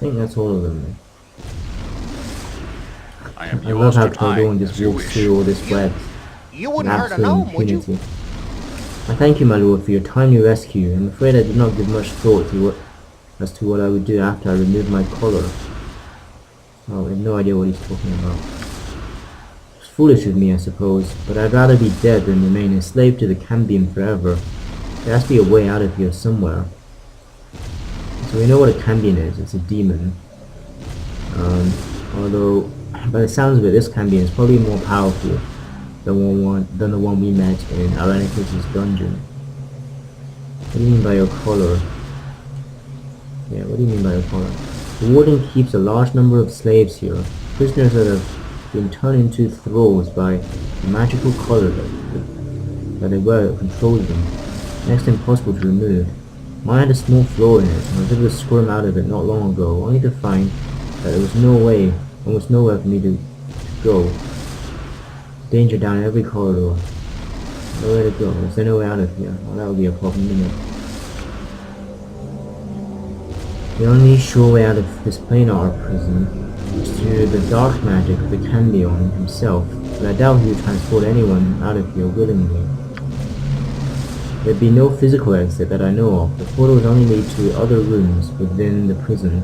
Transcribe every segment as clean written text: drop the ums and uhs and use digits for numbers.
think that's all of them. I am I love yours how to tie, Taldorn just as you walks wish. through all this web You in wouldn't hurt a absolute gnome, would you? impunity. I thank you, my lord, for your timely rescue. I'm afraid I did not give much thought as to what I would do after I removed my collar. Oh, I have no idea what he's talking about. It's foolish of me, I suppose, but I'd rather be dead than remain enslaved to the Cambion forever. There has to be a way out of here somewhere. So we know what a Cambion is. It's a demon. Although, by the sounds of it, this Cambion is probably more powerful than the one we met in Arenicus' dungeon. What do you mean by your collar? Yeah, what do you mean by your collar? The warden keeps a large number of slaves here, prisoners that have been turned into thralls by the magical collar that they wear that controls them. Next to impossible to remove. Mine had a small flaw in it, and I was able to squirm out of it not long ago, only to find that there was almost nowhere for me to go. Danger down every corridor. Nowhere to go. Is there no way out of here? Well, that would be a problem, wouldn't it? The only sure way out of this planar prison is through the dark magic of the Cambion himself, but I doubt he would transport anyone out of here willingly. There'd be no physical exit that I know of. The portals only lead to other rooms within the prison.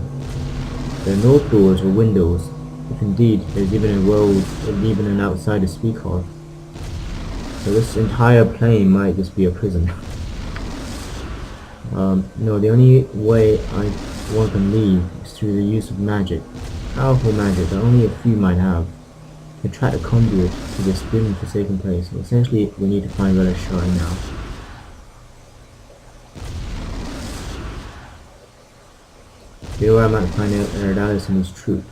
There are no doors or windows, if indeed there's even a world or even an outside to speak of. So this entire plane might just be a prison. No, the only way one can leave is through the use of magic. Powerful magic that only a few might have. To try to conduit to this dim forsaken place. So essentially, we need to find Relish right now. Here where I might find out Eridalis and his troop.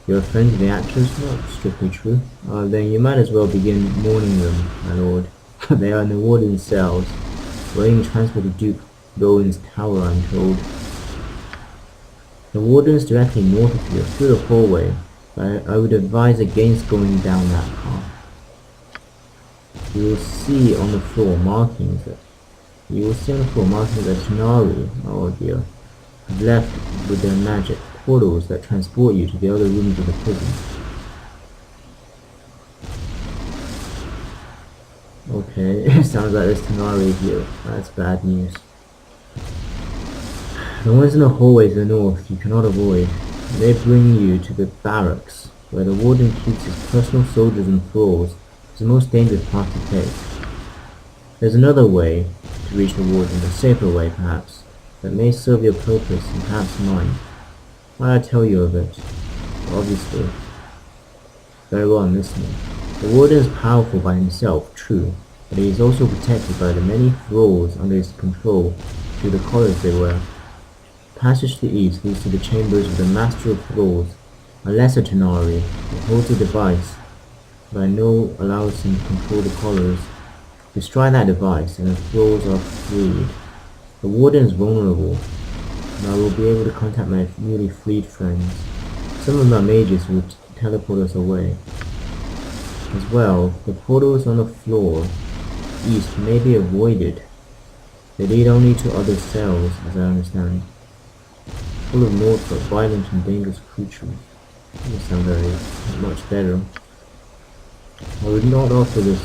Your friends the actors? Not strictly true. Then you might as well begin mourning them, my lord. They are in the warden's cells, waiting transport to Duke Dolan's tower, I'm told. The warden's directly north of here, through the hallway, but I would advise against going down that path. You will see on the floor markings that Tonari, oh dear, have left with their magic portals that transport you to the other rooms of the prison. Okay, it sounds like there's Tonari here. That's bad news. The ones in the hallway to the north you cannot avoid. They bring you to the barracks, where the warden keeps his personal soldiers and thralls. It's the most dangerous path to take. There's another way to reach the warden, a safer way perhaps, that may serve your purpose and perhaps mine. Why I tell you of it? Obviously. Very well, I'm listening. The warden is powerful by himself, true, but he is also protected by the many thralls under his control through the collars they wear. The passage to the east leads to the chambers of the Master of Thralls, a lesser Tonari that holds a device that I know allows him to control the collars. Destroy that device and the thralls are freed. The warden is vulnerable, and I will be able to contact my newly freed friends. Some of my mages will teleport us away. As well, the portals on the floor east may be avoided. They lead only to other cells, as I understand. Full of naught but violent and dangerous creatures. That sounds very much better. I would not offer this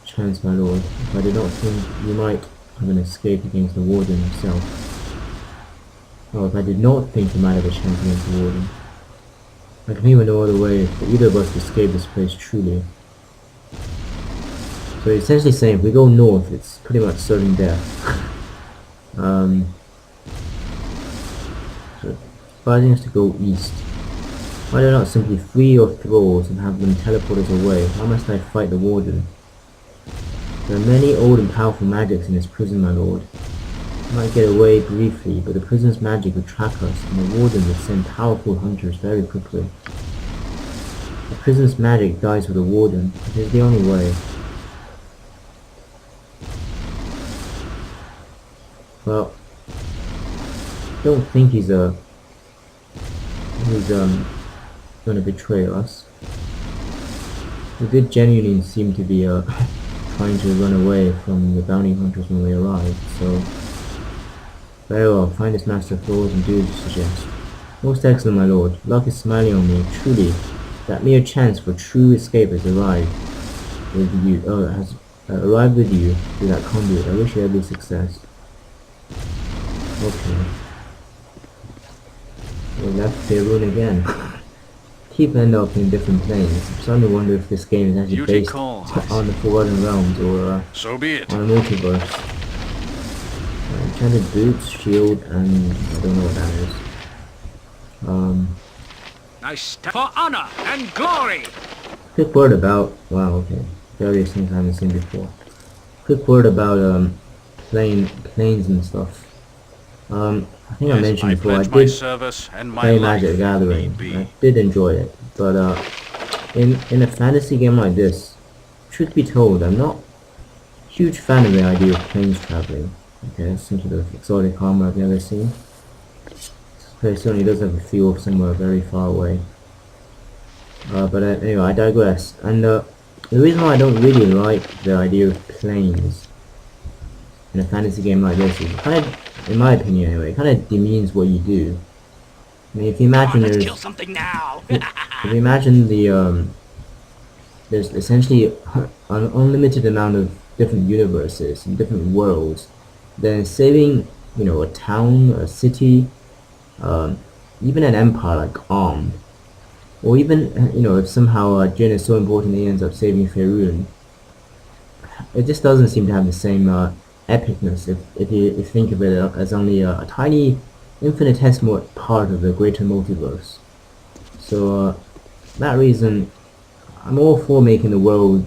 chance, my lord, if I did not think you might have an escape against the warden himself. Or if I did not think you might have a chance against the warden. I can think of no other way for either of us to escape this place truly. So essentially saying if we go north, it's pretty much certain death. So advising us to go east. Why do I not simply free your thralls and have them teleport us away? Why must I fight the warden? There are many old and powerful magics in this prison, my lord. I might get away briefly, but the prison's magic would track us, and the warden would send powerful hunters very quickly. The prison's magic dies with the warden. It is the only way. Well, I don't think he's gonna betray us. He did genuinely seem to be trying to run away from the bounty hunters when we arrived, so Very well, finest master of laws and do as you suggest. Most excellent, my lord. Luck is smiling on me. Truly, that mere chance for true escape has arrived with you. Has arrived with you through that conduit. I wish you every success. Okay. We left Faerun again. Keep end up in different planes. I'm starting to wonder if this game is actually Duty based calls. on the Forgotten Realms or So be it. on a multiverse. Enchanted boots, shield, and I don't know what that is. I stand for honor and glory. Quick word about okay, various things I haven't seen before. Quick word about planes and stuff. I think I mentioned before I pledge my did service and my play life, Magic the Gathering. need be. I did enjoy it, but in a fantasy game like this, truth be told, I'm not a huge fan of the idea of planes traveling. Okay, it's some sort of exotic armor I've never seen. This place certainly does have a feel of somewhere very far away. But anyway, I digress. And the reason why I don't really like the idea of planes in a fantasy game like this is kind of, in my opinion anyway, it kind of demeans what you do. I mean, if you imagine Let's kill something now. if you imagine there's essentially an unlimited amount of different universes and different worlds, then saving, a town, a city, even an empire like Arm, or even, if somehow Jin is so important he ends up saving Faerun, it just doesn't seem to have the same epicness if you think of it as only a tiny, infinitesimal part of the greater multiverse. So, that reason, I'm all for making the world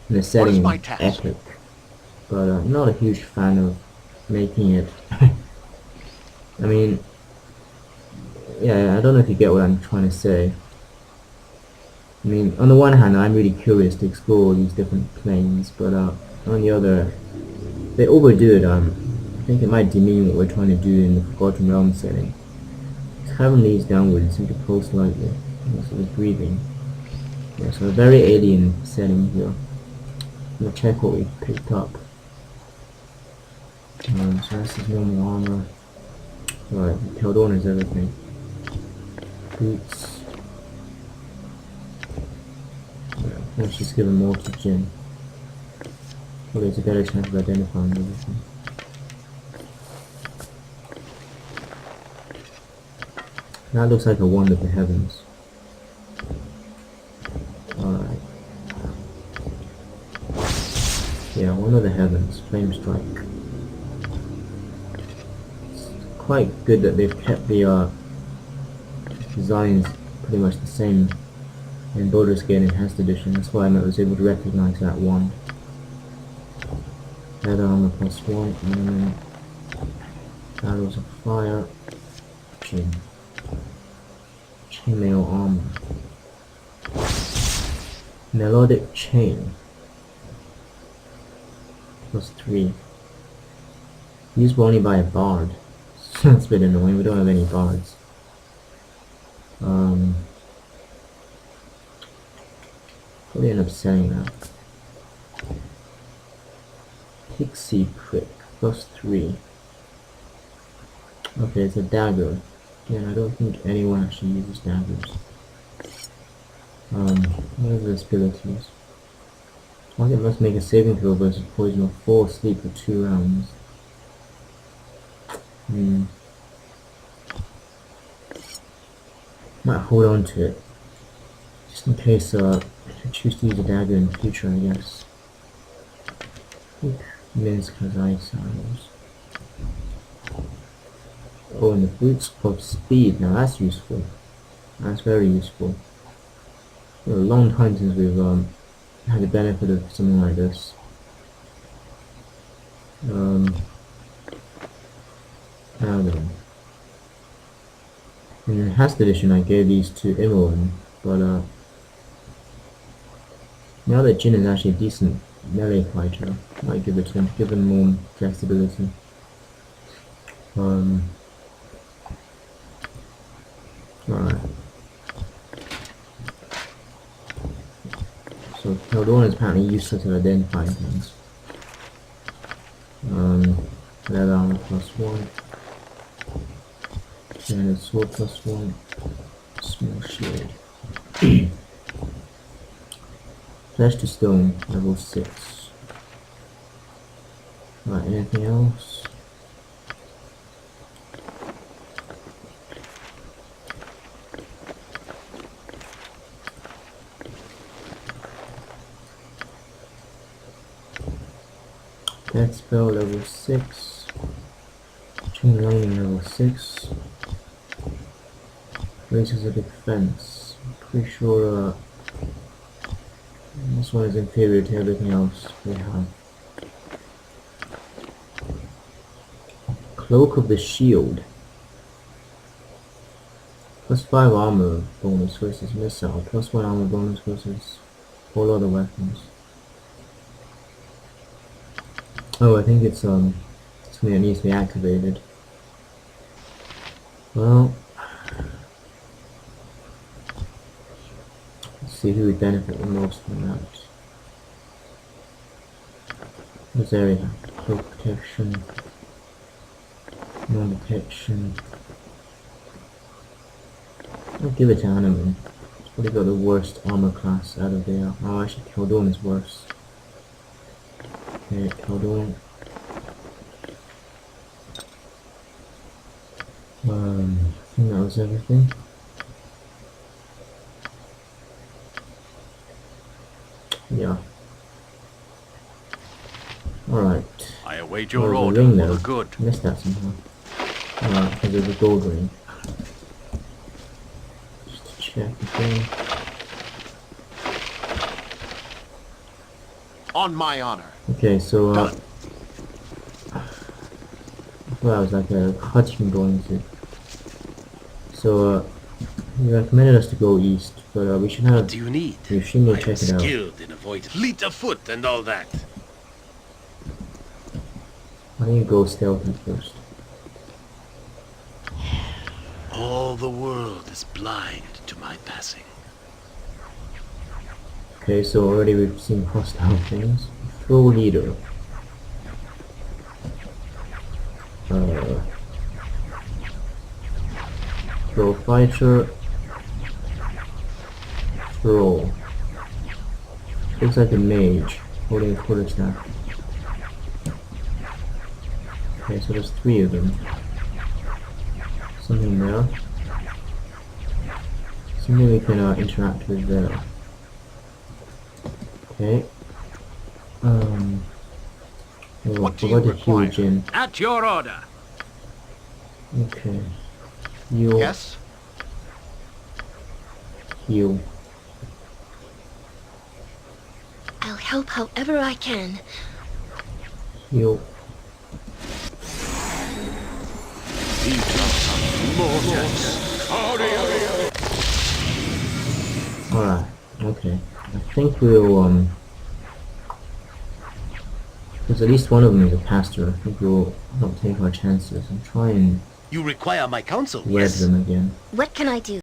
and the setting my task? epic, but I'm not a huge fan of making it. I mean, yeah, I don't know if you get what I'm trying to say. I mean, on the one hand, I'm really curious to explore these different planes, but on the other, they overdo it. I think it might demean what we're trying to do in the Forgotten Realms setting. Cavern leads downwards, seem to pulse slightly. So it's breathing. Yeah, so a very alien setting here. I'm gonna check what we picked up. So this is normal armor. Alright, Keldorn is everything. Boots. Let's just give him more to Jin. Well, there's a better chance of identifying everything. That looks like a wand of the heavens. Alright. Yeah, one of the heavens, Flame Strike. It's quite good that they've kept the designs pretty much the same in Baldur's Gate Enhanced Edition. That's why I was able to recognize that one. Leather armor +1, and then arrows of fire. Chainmail armor. Melodic chain. +3. Usable only by a bard. That's a bit annoying, we don't have any bards. Probably end up selling that. Pixie prick, +3. Okay, it's a dagger. Again, I don't think anyone actually uses daggers. What are the abilities? Target must make a saving throw versus poison or fall asleep for 2 rounds. Might hold on to it. Just in case I choose to use a dagger in the future, I guess. Minsk has ice arrows. Oh, and the boots of speed. Now that's useful. That's very useful. A long time since we've had the benefit of something like this. Now then. In the Enhanced Edition I gave these to Imoen, but now that Jin is actually a decent melee fighter, I might give it to him, give him more flexibility. Alright. So Keldorn is apparently useless at identifying things. Leather armor +1. Standard sword +1. Small shield. Flesh to stone, level 6. Right, anything else? Death spell level 6. Chain lightning level 6. Races of defense. Pretty sure this one is inferior to everything else we have. Cloak of the Shield. +5 armor bonus versus missile. +1 armor bonus versus all other weapons. Oh, I think it's something that needs to be activated. Well, let's see who would benefit the most from that. This area, cloak protection, non-detection. I'll give it to Animan. It's probably got the worst armor class out of there. Oh, actually, Khaldun is worse. Okay, Khaldun. I think that was everything. Yeah. Alright. I await There your was a order ring for there. the good. Missed that somehow. Alright, because there's a gold ring. Just to check again. On my honor. Okay, so Done. well, that was like a cutting going to. So he recommended us to go east, but we should have What do you need? Yoshino I am check it out. skilled in avoiding fleet of foot and all that. Why don't you go stealthy first? All the world is blind to my passing. Okay, so already we've seen hostile things. Throw leader. Throw fighter. Throw. Looks like a mage holding a quarterstaff. Okay, so there's 3 of them. Something there. Something we can interact with there. Okay. Oh, What do forgot you to heal require? Jin. At your order. Okay. Heal. Yes? Heal. I'll help however I can. Heal. Alright. Okay. I think we'll because at least one of them is a pastor. I think we'll not take our chances and try and You require my counsel, wed yes? them again. What can I do?